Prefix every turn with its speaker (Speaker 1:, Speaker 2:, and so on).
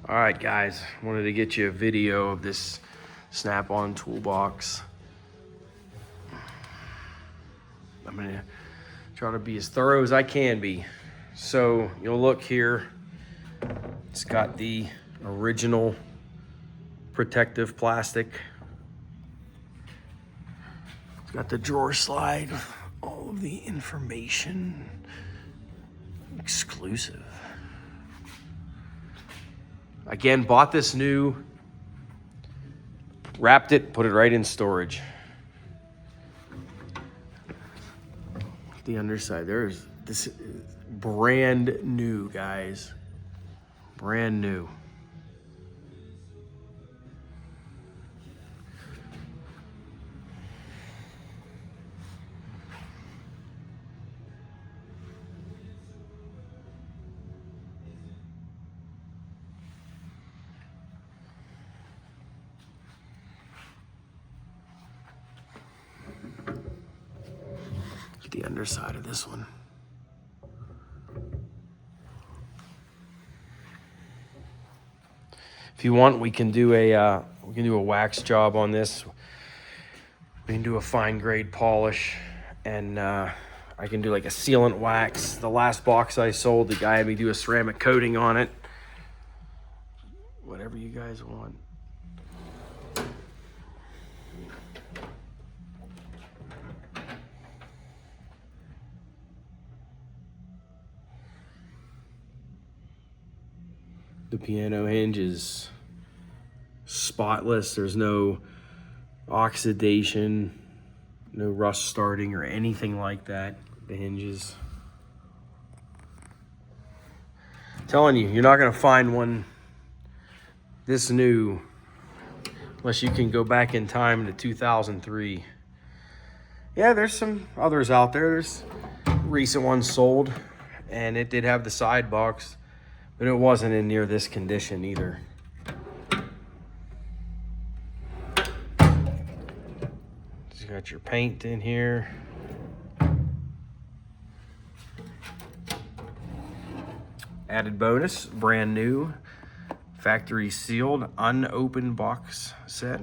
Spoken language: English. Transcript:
Speaker 1: All right, guys, wanted to get you a video of this Snap-on toolbox. I'm gonna try to be as thorough as I can be. So you'll look here, it's got the original protective plastic. It's got the drawer slide, all of the information, exclusive. Again, bought this new, wrapped it, put it right in storage. The underside, this is brand new, guys. Brand new. The underside of this one. If you want, we can do a wax job on this. We can do a fine grade polish, and I can do like a sealant wax. The last box I sold, the guy had me do a ceramic coating on it. Whatever you guys want. The piano hinge is spotless. There's no oxidation, no rust starting or anything like that. The hinges. I'm telling you, you're not gonna find one this new unless you can go back in time to 2003. Yeah, there's some others out there. There's recent ones sold, and it did have the side box, but it wasn't in near this condition either. You got your paint in here. Added bonus, brand new, factory sealed, unopened box set.